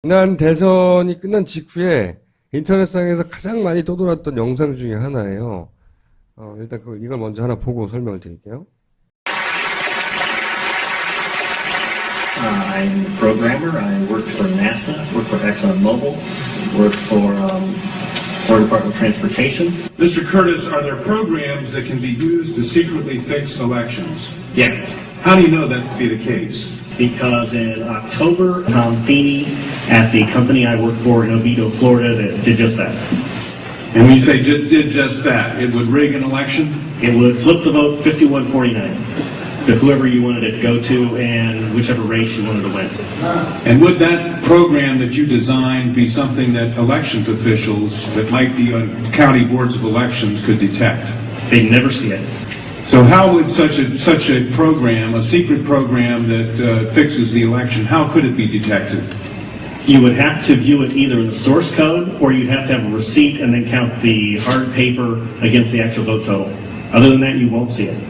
지난 대선이 끝난 직후에 인터넷상에서 가장 많이 떠돌았던 영상 중에 하나예요. 일단 이걸 먼저 하나 보고 설명을 드릴게요. I'm a programmer. I worked for NASA, worked for ExxonMobil, worked for Florida Department of Transportation. Mr. Curtis, are there programs that can be used to secretly fix elections? Yes, How do you know that to be the case? because in October, Tom Feeney at the company I worked for in Oviedo, Florida, that did just that. And when you say did just that, it would rig an election? It would flip the vote 51-49 to whoever you wanted it to go to and whichever race you wanted to win. And would that program that you designed be something that elections officials that might be on county boards of elections could detect? They'd never see it. So how would such a program, a secret program that fixes the election, how could it be detected? You would have to view it either in the source code or you'd have to have a receipt and then count the hard paper against the actual vote total. Other than that, you won't see it.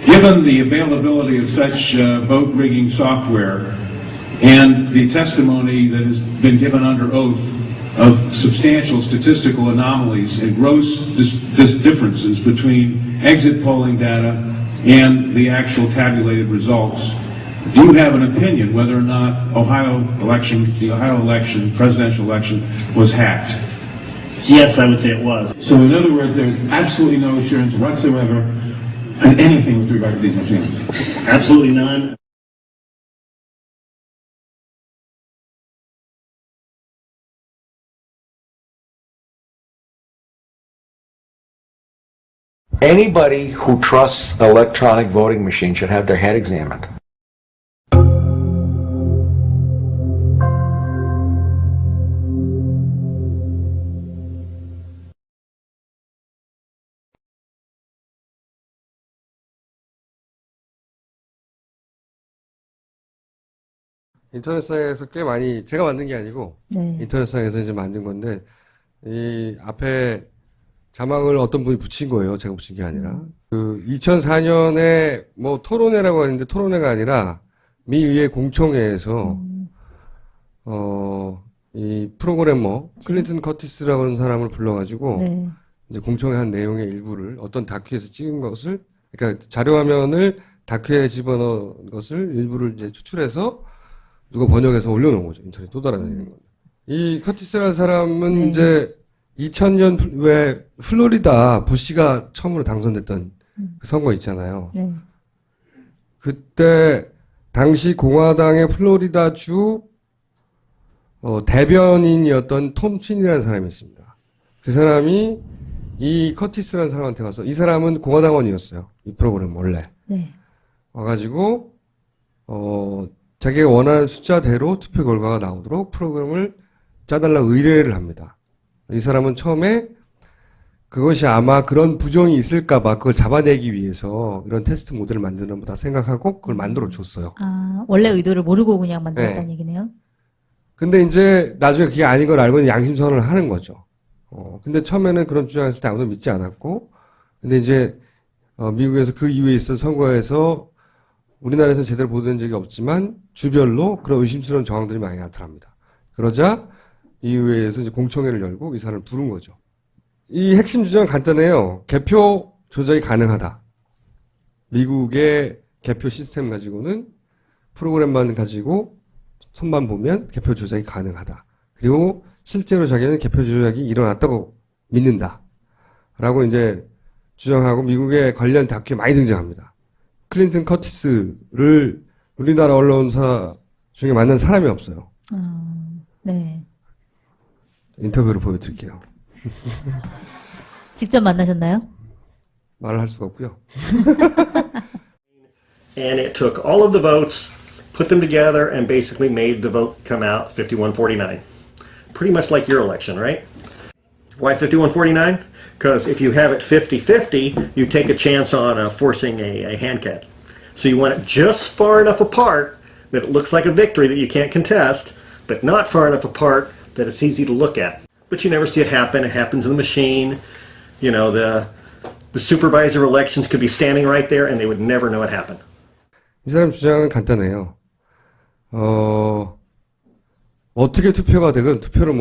Given the availability of such vote rigging software and the testimony that has been given under oath of substantial statistical anomalies and gross differences between exit polling data and the actual tabulated results, do you have an opinion whether or not the Ohio election, presidential election, was hacked? Yes, I would say it was. So in other words, there's absolutely no assurance whatsoever on anything with regard to these machines? Absolutely none. Anybody who trusts an electronic voting machine should have their head examined. 인터넷상에서 꽤 많이, 제가 만든 게 아니고, 네. 인터넷상에서 이제 만든 건데, 이 앞에 자막을 어떤 분이 붙인 거예요. 제가 붙인 게 아니라. 2004년에 뭐 토론회라고 하는데 토론회가 아니라 미 의회 공청회에서, 이 프로그래머, 클린턴 커티스라고 하는 사람을 불러가지고, 네. 이제 공청회 한 내용의 일부를 어떤 다큐에서 찍은 것을, 그러니까 자료 화면을 다큐에 집어넣은 것을 일부를 이제 추출해서 누가 번역해서 올려놓은 거죠. 인터넷 또 돌아다니는 거. 이 커티스라는 사람은 네. 이제 2000년 왜 플로리다 부시가 처음으로 당선됐던 그 선거 있잖아요. 네. 그때 당시 공화당의 플로리다주 대변인이었던 톰 스윈이라는 사람이 있습니다. 그 사람이 이 커티스라는 사람한테 가서, 이 사람은 공화당원이었어요. 이 프로그램 원래. 네. 와가지고 자기가 원하는 숫자대로 투표 결과가 나오도록 프로그램을 짜달라고 의뢰를 합니다. 이 사람은 처음에 그것이 아마 그런 부정이 있을까봐 그걸 잡아내기 위해서 이런 테스트 모델을 만드는 거다 생각하고 그걸 만들어 줬어요. 아, 원래 의도를 모르고 그냥 만들었다는 네. 얘기네요. 근데 이제 나중에 그게 아닌 걸 알고는 양심선언을 하는 거죠. 근데 처음에는 그런 주장했을 때 아무도 믿지 않았고, 근데 이제 미국에서 그 이후에 있던 선거에서 우리나라에서 제대로 보도된 적이 없지만 주별로 그런 의심스러운 정황들이 많이 나타납니다. 그러자 이 의회에서 이제 공청회를 열고 이 사람을 부른 거죠. 이 핵심 주장은 간단해요. 개표 조작이 가능하다. 미국의 개표 시스템 가지고는 프로그램만 가지고 손만 보면 개표 조작이 가능하다. 그리고 실제로 자기는 개표 조작이 일어났다고 믿는다. 라고 이제 주장하고 미국의 관련 다큐에 많이 등장합니다. 클린턴 커티스를 우리나라 언론사 중에 만난 사람이 없어요. 네. 인터뷰를 보여드릴게요. 직접 만나셨나요? 말을 할 수가 없고요. And it took all of the votes, put them together, and basically made the vote come out 51-49. Pretty much like your election, right? Why 51-49? Because if you have it 50-50, you take a chance on forcing a hand count. So you want it just far enough apart that it looks like a victory that you can't contest, but not far enough apart that it's easy to look at. But you never see it happen. It happens in the machine. You know, the supervisor elections could be standing right there and they would never know it happened. 이 사람 주장은 간단해요. 어떻게 투표가 되건 표를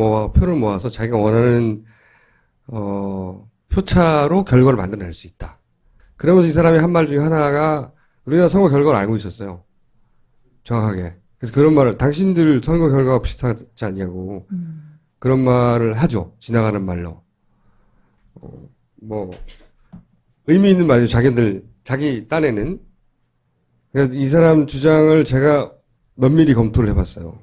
모아서 자기가 원하는, 표차로 결과를 만들어낼 수 있다. 그러면서 이 사람이 한 말 중에 하나가 우리나라 선거 결과를 알고 있었어요. 정확하게. 그래서 그런 말을, 당신들 선거 결과가 비슷하지 않냐고. 그런 말을 하죠. 지나가는 말로. 의미 있는 말이죠. 자기 딴에는. 그러니까 이 사람 주장을 제가 면밀히 검토를 해봤어요.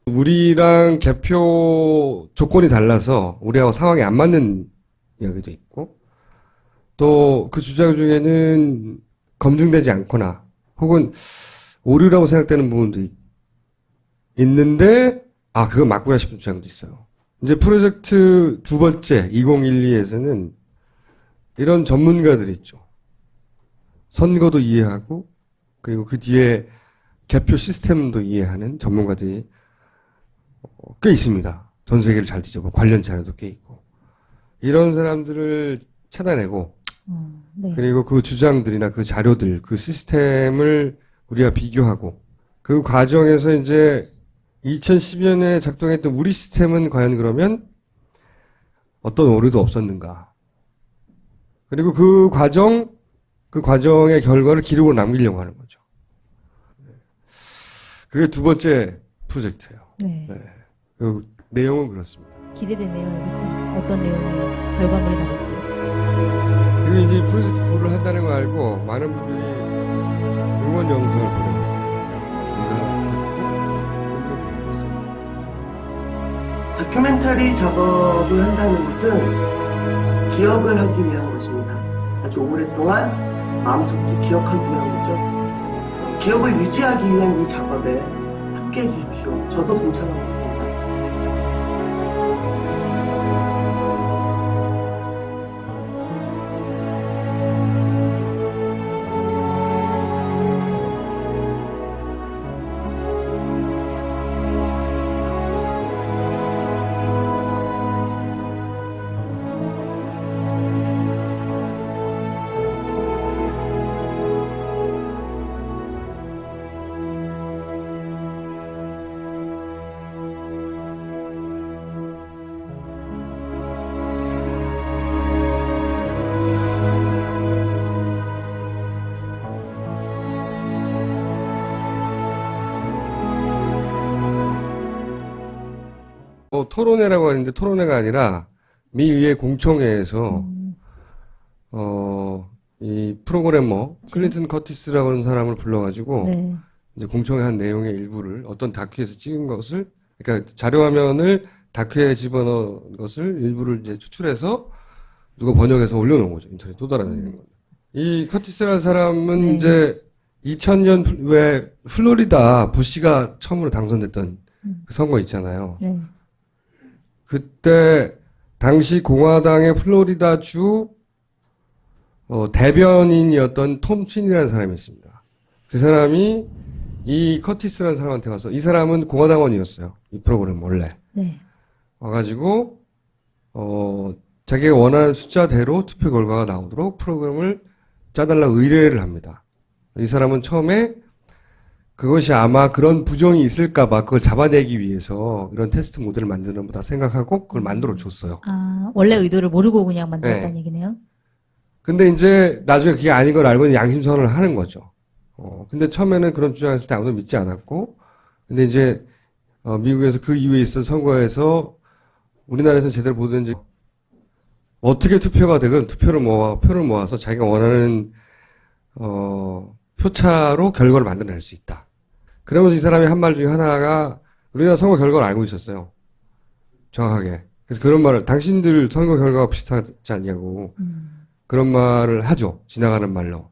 우리랑 개표 조건이 달라서 우리하고 상황이 안 맞는 이야기도 있고, 또 그 주장 중에는 검증되지 않거나 혹은 오류라고 생각되는 부분도 있는데, 그거 맞구나 싶은 주장도 있어요. 이제 프로젝트 두 번째 2012에서는 이런 전문가들이 있죠. 선거도 이해하고 그리고 그 뒤에 개표 시스템도 이해하는 전문가들이 꽤 있습니다. 전 세계를 잘 뒤져보고 관련 자료도 꽤 있고. 이런 사람들을 찾아내고 네. 그리고 그 주장들이나 그 자료들, 그 시스템을 우리가 비교하고 그 과정에서 이제 2010년에 작동했던 우리 시스템은 과연 그러면 어떤 오류도 없었는가. 그리고 그 과정의 결과를 기록으로 남기려고 하는 거죠. 그게 두 번째 프로젝트예요. 네. 그 내용은 그렇습니다. 기대되네요. 이것도 어떤 내용의 결과물이 나올지. 그리고 이제 프로젝트 9를 한다는 걸 알고 많은 분들이 응원 영상을 보내셨어요. 제가 듣고 응원을 다큐멘터리 작업을 한다는 것은 기억을 하기 위한 것입니다. 아주 오랫동안 마음속에 기억하기 위한 거죠. 기억을 유지하기 위한 이 작업에 함께해 주십시오. 저도 동참하겠습니다. 토론회라고 하는데 토론회가 아니라 미 의회 공청회에서 이 프로그래머 클린턴 커티스라고 하는 사람을 불러가지고 네. 이제 공청회 한 내용의 일부를 어떤 다큐에서 찍은 것을, 그러니까 자료 화면을 다큐에 집어넣은 것을 일부를 이제 추출해서 누가 번역해서 올려놓은 거죠. 인터넷 또 달아다니는 거죠. 이 커티스라는 사람은 이제 2000년 왜 플로리다 부시가 처음으로 당선됐던 그 선거 있잖아요. 네. 그때 당시 공화당의 플로리다주 대변인이었던 톰 틴이라는 사람이 있습니다. 그 사람이 이 커티스라는 사람한테 와서, 이 사람은 공화당원이었어요. 이 프로그램 원래. 네. 와가지고 자기가 원하는 숫자대로 투표 결과가 나오도록 프로그램을 짜달라고 의뢰를 합니다. 이 사람은 처음에 그것이 아마 그런 부정이 있을까봐 그걸 잡아내기 위해서 이런 테스트 모델을 만드는 거다 생각하고 그걸 만들어 줬어요. 원래 의도를 모르고 그냥 만들었다는 네. 얘기네요. 근데 이제 나중에 그게 아닌 걸 알고 양심선언을 하는 거죠. 근데 처음에는 그런 주장했을 때 아무도 믿지 않았고, 근데 이제 미국에서 그 이후에 있던 선거에서 우리나라에서 제대로 보든지 어떻게 투표가 되건 표를 모아서 자기가 원하는 표차로 결과를 만들어낼 수 있다. 그러면서 이 사람이 한 말 중에 하나가 우리나라 선거 결과를 알고 있었어요. 정확하게. 그래서 그런 말을, 당신들 선거 결과가 비슷하지 않냐고. 그런 말을 하죠. 지나가는 말로.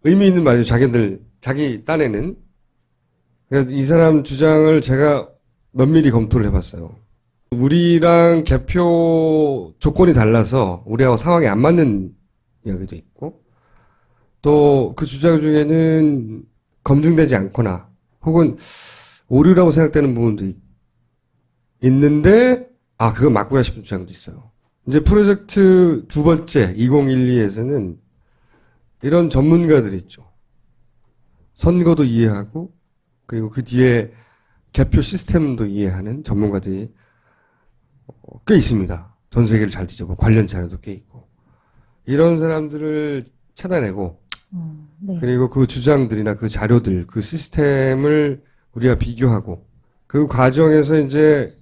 의미 있는 말이죠. 자기 딴에는. 그러니까 이 사람 주장을 제가 면밀히 검토를 해봤어요. 우리랑 개표 조건이 달라서 우리하고 상황이 안 맞는 이야기도 있고, 또 그 주장 중에는 검증되지 않거나 혹은 오류라고 생각되는 부분도 있는데, 아, 그건 맞구나 싶은 주장도 있어요. 이제 프로젝트 두 번째, 2012에서는 이런 전문가들이 있죠. 선거도 이해하고, 그리고 그 뒤에 개표 시스템도 이해하는 전문가들이 꽤 있습니다. 전 세계를 잘 뒤져보고, 관련 자료도 꽤 있고. 이런 사람들을 찾아내고, 네. 그리고 그 주장들이나 그 자료들, 그 시스템을 우리가 비교하고, 그 과정에서 이제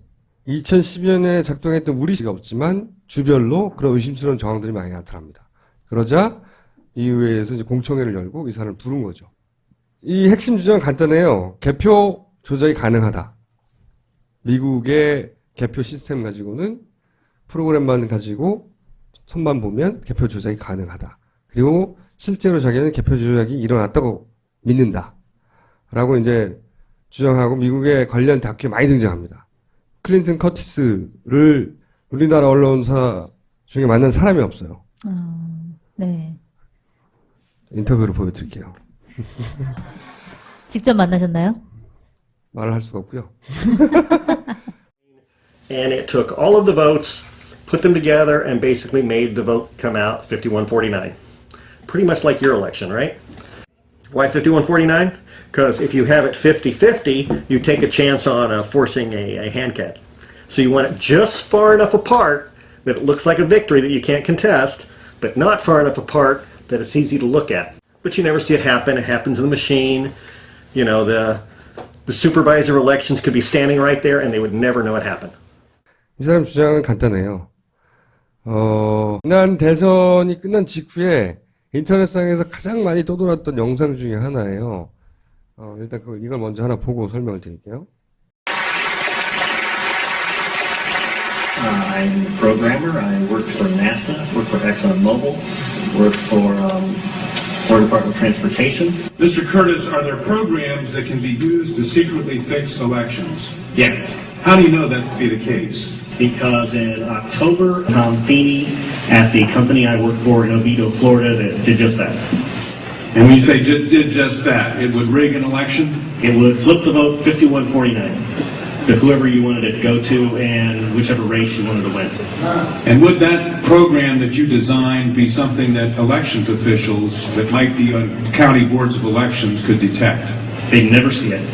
2012년에 작동했던 우리 시가 없지만 주별로 그런 의심스러운 정황들이 많이 나타납니다. 그러자 이의회에서 이제 공청회를 열고 이 사람을 부른 거죠. 이 핵심 주장은 간단해요. 개표 조작이 가능하다. 미국의 개표 시스템 가지고는 프로그램만 가지고 손만 보면 개표 조작이 가능하다. 그리고 실제로 자기는 개표 조작이 일어났다고 믿는다. 라고 이제 주장하고 미국의 관련 다큐에 많이 등장합니다. 클린턴 커티스를 우리나라 언론사 중에 만난 사람이 없어요. 네. 인터뷰로 보여드릴게요. 직접 만나셨나요? 말을 할 수가 없고요. And it took all of the votes, put them together, and basically made the vote come out 51-49. Pretty much like your election, right? Why 51-49? Because if you have it 50-50, you take a chance on forcing a hand count. So you want it just far enough apart that it looks like a victory that you can't contest, but not far enough apart that it's easy to look at. But you never see it happen. It happens in the machine. You know, the supervisor elections could be standing right there and they would never know it happened. 이 사람 주장은 간단해요. 지난 대선이 끝난 직후에 인터넷상에서 가장 많이 떠돌았던 영상 중에 하나예요. 일단 이걸 먼저 하나 보고 설명을 드릴게요. I'm a programmer. I work for NASA, work for ExxonMobil, work for Florida Department of Transportation. Mr. Curtis, are there programs that can be used to secretly fix elections? Yes, How do you know that to be the case? because in October, Tom Feeney at the company I work for in Oviedo, Florida, that did just that. And when you say did just that, it would rig an election? It would flip the vote 51-49 to whoever you wanted it to go to and whichever race you wanted to win. And would that program that you designed be something that elections officials that might be on county boards of elections could detect? They'd never see it.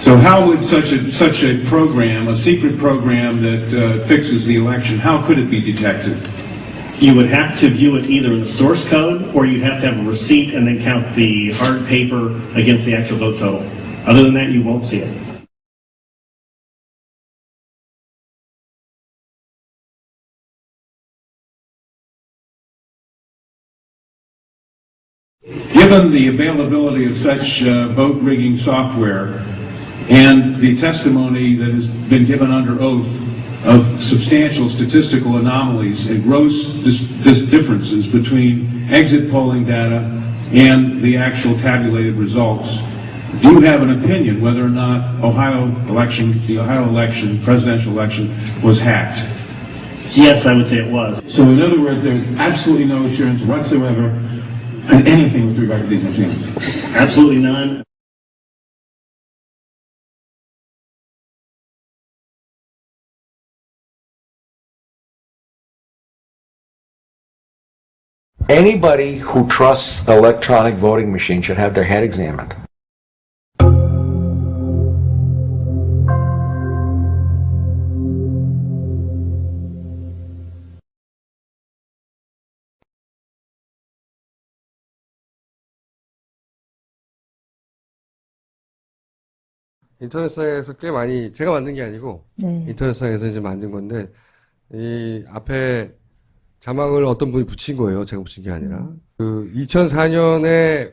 So how would such a program, a secret program that fixes the election, how could it be detected? You would have to view it either in the source code or you'd have to have a receipt and then count the hard paper against the actual vote total. Other than that, you won't see it. Given the availability of such vote rigging software and the testimony that has been given under oath of substantial statistical anomalies and gross differences between exit polling data and the actual tabulated results, do you have an opinion whether or not the Ohio election, presidential election, was hacked? Yes, I would say it was. So in other words, there's absolutely no assurance whatsoever on anything with regard to these machines. Absolutely none. Anybody who trusts an electronic voting machine should have their head examined. 인터넷상에서 꽤 많이, 제가 만든 게 아니고, 네. 인터넷상에서 이제 만든 건데, 이 앞에 자막을 어떤 분이 붙인 거예요. 제가 붙인 게 아니라. 2004년에